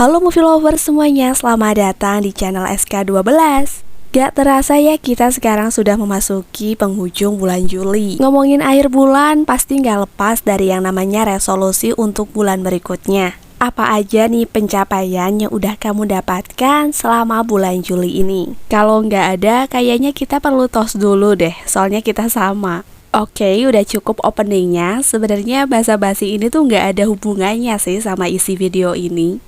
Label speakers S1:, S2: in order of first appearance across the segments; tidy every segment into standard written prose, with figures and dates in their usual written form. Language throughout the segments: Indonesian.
S1: Halo movie lover semuanya, selamat datang di channel SK12. Gak terasa ya kita sekarang sudah memasuki penghujung bulan Juli. Ngomongin akhir bulan pasti gak lepas dari yang namanya resolusi untuk bulan berikutnya. Apa aja nih pencapaian yang udah kamu dapatkan selama bulan Juli ini? Kalau nggak ada, kayaknya kita perlu tos dulu deh, soalnya kita sama. Oke, udah cukup openingnya. Sebenarnya basa-basi ini tuh nggak ada hubungannya sih sama isi video ini.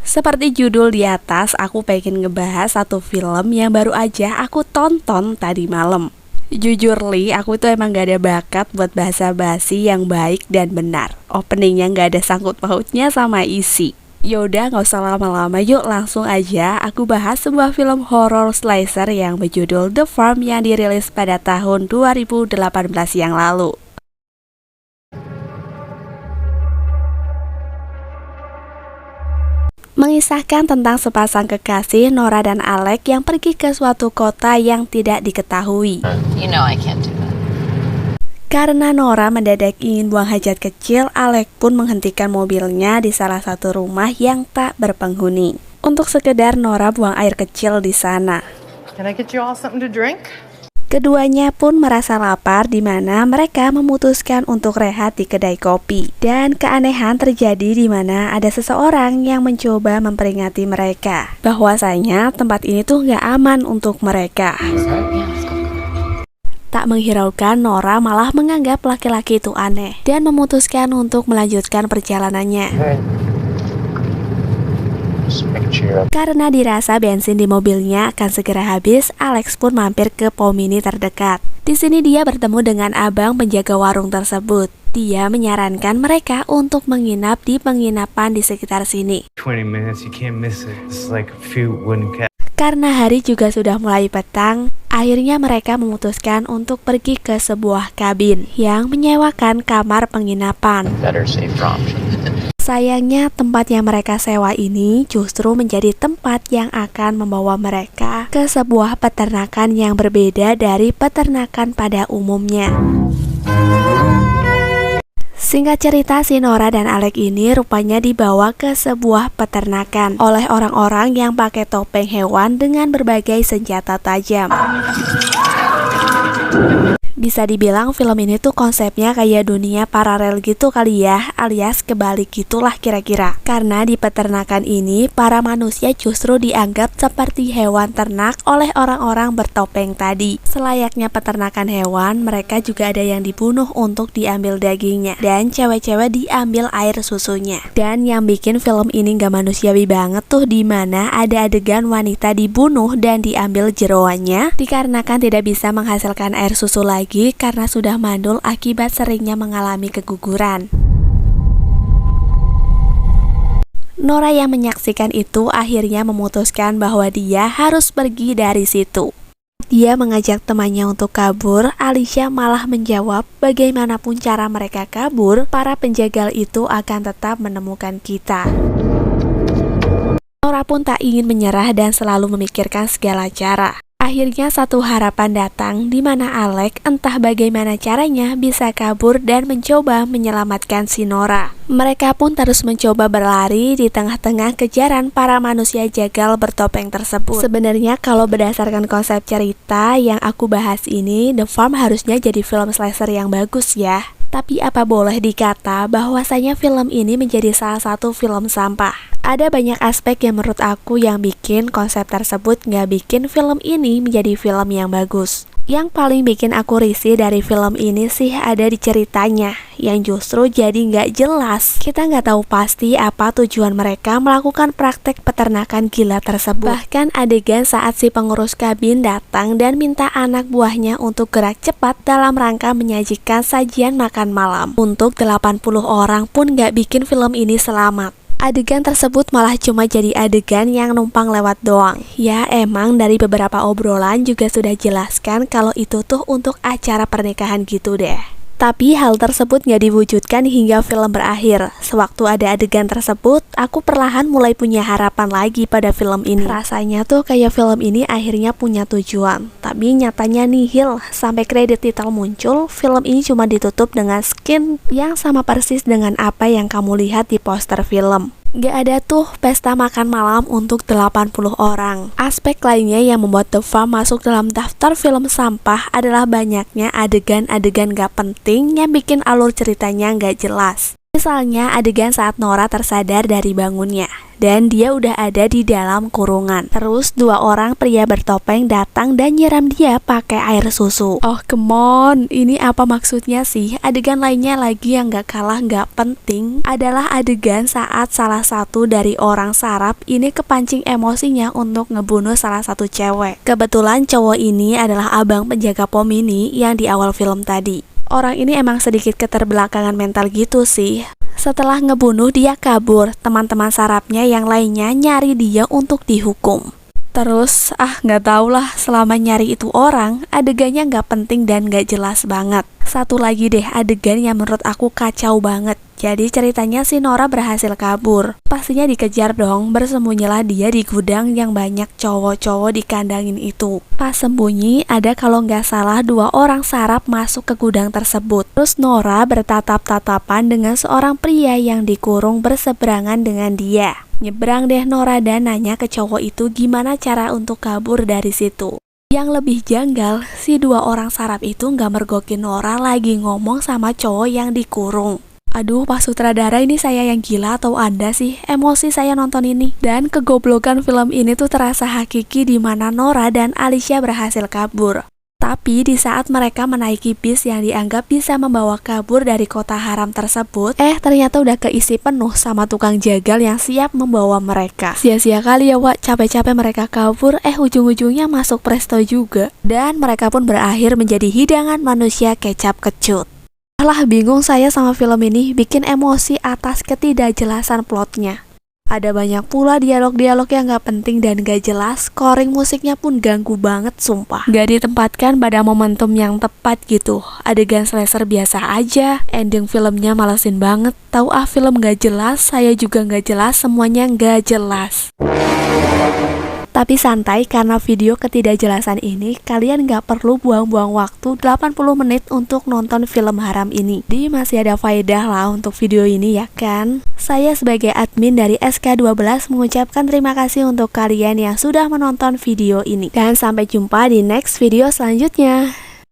S1: Seperti judul di atas, aku pengen ngebahas satu film yang baru aja aku tonton tadi malam. Jujur Li, aku tuh emang gak ada bakat buat basa-basi yang baik dan benar. Openingnya gak ada sangkut pautnya sama isi. Yaudah gak usah lama-lama, yuk langsung aja aku bahas sebuah film horror slasher yang berjudul The Farm yang dirilis pada tahun 2018 yang lalu. Mengisahkan tentang sepasang kekasih Nora dan Alec yang pergi ke suatu kota yang tidak diketahui.
S2: I can't do that.
S1: Karena Nora mendadak ingin buang hajat kecil, Alec pun menghentikan mobilnya di salah satu rumah yang tak berpenghuni. Untuk sekedar Nora buang air kecil di sana.
S2: Can I get you all something to drink?
S1: Keduanya pun merasa lapar, di mana mereka memutuskan untuk rehat di kedai kopi. Dan keanehan terjadi di mana ada seseorang yang mencoba memperingati mereka bahwasanya tempat ini tuh gak aman untuk mereka. Tak menghiraukan, Nora malah menganggap laki-laki itu aneh dan memutuskan untuk melanjutkan perjalanannya. Karena dirasa bensin di mobilnya akan segera habis, Alex pun mampir ke pom mini terdekat. Di sini dia bertemu dengan abang penjaga warung tersebut. Dia menyarankan mereka untuk menginap di penginapan di sekitar sini.
S3: 20 minutes, you can't miss it. It's like a few wooden cats.
S1: Karena hari juga sudah mulai petang, akhirnya mereka memutuskan untuk pergi ke sebuah kabin yang menyewakan kamar penginapan.
S2: Better safe from.
S1: Sayangnya tempat yang mereka sewa ini justru menjadi tempat yang akan membawa mereka ke sebuah peternakan yang berbeda dari peternakan pada umumnya. Singkat cerita, si Nora dan Alec ini rupanya dibawa ke sebuah peternakan oleh orang-orang yang pakai topeng hewan dengan berbagai senjata tajam. Bisa dibilang film ini tuh konsepnya kayak dunia paralel gitu kali ya, alias kebalik gitulah kira-kira. Karena di peternakan ini, para manusia justru dianggap seperti hewan ternak oleh orang-orang bertopeng tadi. Selayaknya peternakan hewan, mereka juga ada yang dibunuh untuk diambil dagingnya. Dan cewek-cewek diambil air susunya. Dan yang bikin film ini gak manusiawi banget tuh, dimana ada adegan wanita dibunuh dan diambil jeroannya, dikarenakan tidak bisa menghasilkan air susu lagi karena sudah mandul akibat seringnya mengalami keguguran. Nora yang menyaksikan itu akhirnya memutuskan bahwa dia harus pergi dari situ. Dia mengajak temannya untuk kabur. Alicia malah menjawab, bagaimanapun cara mereka kabur, para penjagal itu akan tetap menemukan kita. Nora pun tak ingin menyerah dan selalu memikirkan segala cara. Akhirnya satu harapan datang, di mana Alec entah bagaimana caranya bisa kabur dan mencoba menyelamatkan si Nora. Mereka pun terus mencoba berlari di tengah-tengah kejaran para manusia jagal bertopeng tersebut. Sebenarnya kalau berdasarkan konsep cerita yang aku bahas ini, The Farm harusnya jadi film slasher yang bagus ya. Tapi apa boleh dikata bahwasanya film ini menjadi salah satu film sampah. Ada banyak aspek yang menurut aku yang bikin konsep tersebut nggak bikin film ini menjadi film yang bagus. Yang paling bikin aku risih dari film ini sih ada di ceritanya, yang justru jadi nggak jelas. Kita nggak tahu pasti apa tujuan mereka melakukan praktek peternakan gila tersebut. Bahkan adegan saat si pengurus kabin datang dan minta anak buahnya untuk gerak cepat dalam rangka menyajikan sajian makan malam untuk 80 orang pun nggak bikin film ini selamat. Adegan tersebut malah cuma jadi adegan yang numpang lewat doang. Ya emang dari beberapa obrolan juga sudah jelaskan kalau itu tuh untuk acara pernikahan gitu deh. Tapi hal tersebut gak diwujudkan hingga film berakhir. Sewaktu ada adegan tersebut, aku perlahan mulai punya harapan lagi pada film ini. Rasanya tuh kayak film ini akhirnya punya tujuan, tapi nyatanya nihil. Sampai kredit titel muncul, film ini cuma ditutup dengan skin yang sama persis dengan apa yang kamu lihat di poster film. Gak ada tuh pesta makan malam untuk 80 orang. Aspek lainnya yang membuat The Farm masuk dalam daftar film sampah adalah banyaknya adegan-adegan gak penting yang bikin alur ceritanya gak jelas. Misalnya adegan saat Nora tersadar dari bangunnya dan dia udah ada di dalam kurungan. Terus 2 orang pria bertopeng datang dan nyiram dia pakai air susu. Oh come on, ini apa maksudnya sih? Adegan lainnya lagi yang gak kalah gak penting adalah adegan saat salah satu dari orang sarap ini kepancing emosinya untuk ngebunuh salah satu cewek. Kebetulan cowok ini adalah abang penjaga pom ini yang di awal film tadi. Orang ini emang sedikit keterbelakangan mental gitu sih. Setelah ngebunuh dia kabur, teman-teman sarapnya yang lainnya nyari dia untuk dihukum. Terus, nggak tau lah, selama nyari itu orang, adegannya nggak penting dan nggak jelas banget. Satu lagi deh adegan yang menurut aku kacau banget. Jadi ceritanya si Nora berhasil kabur. Pastinya dikejar dong, bersembunyilah dia di gudang yang banyak cowok-cowok dikandangin itu. Pas sembunyi, ada kalau nggak salah 2 orang sarap masuk ke gudang tersebut. Terus Nora bertatap-tatapan dengan seorang pria yang dikurung berseberangan dengan dia. Nyebrang deh Nora dan nanya ke cowok itu gimana cara untuk kabur dari situ. Yang lebih janggal, si 2 orang sarap itu nggak mergokin Nora lagi ngomong sama cowok yang dikurung. Aduh, Pak Sutradara, ini saya yang gila atau Anda sih? Emosi saya nonton ini. Dan kegoblokan film ini tuh terasa hakiki di mana Nora dan Alicia berhasil kabur. Tapi di saat mereka menaiki bis yang dianggap bisa membawa kabur dari kota haram tersebut, ternyata udah keisi penuh sama tukang jagal yang siap membawa mereka. Sia-sia kali ya Wak, capek-capek mereka kabur, ujung-ujungnya masuk presto juga. Dan mereka pun berakhir menjadi hidangan manusia kecap kecut. Alah, bingung saya sama film ini, bikin emosi atas ketidakjelasan plotnya. Ada banyak pula dialog-dialog yang gak penting dan gak jelas, scoring musiknya pun ganggu banget sumpah. Gak ditempatkan pada momentum yang tepat gitu, adegan slasher biasa aja, ending filmnya malesin banget. Tahu film gak jelas, saya juga gak jelas, semuanya gak jelas. Tapi santai, karena video ketidakjelasan ini, kalian gak perlu buang-buang waktu 80 menit untuk nonton film haram ini. Jadi masih ada faedah lah untuk video ini ya kan? Saya sebagai admin dari SK12 mengucapkan terima kasih untuk kalian yang sudah menonton video ini. Dan sampai jumpa di next video selanjutnya.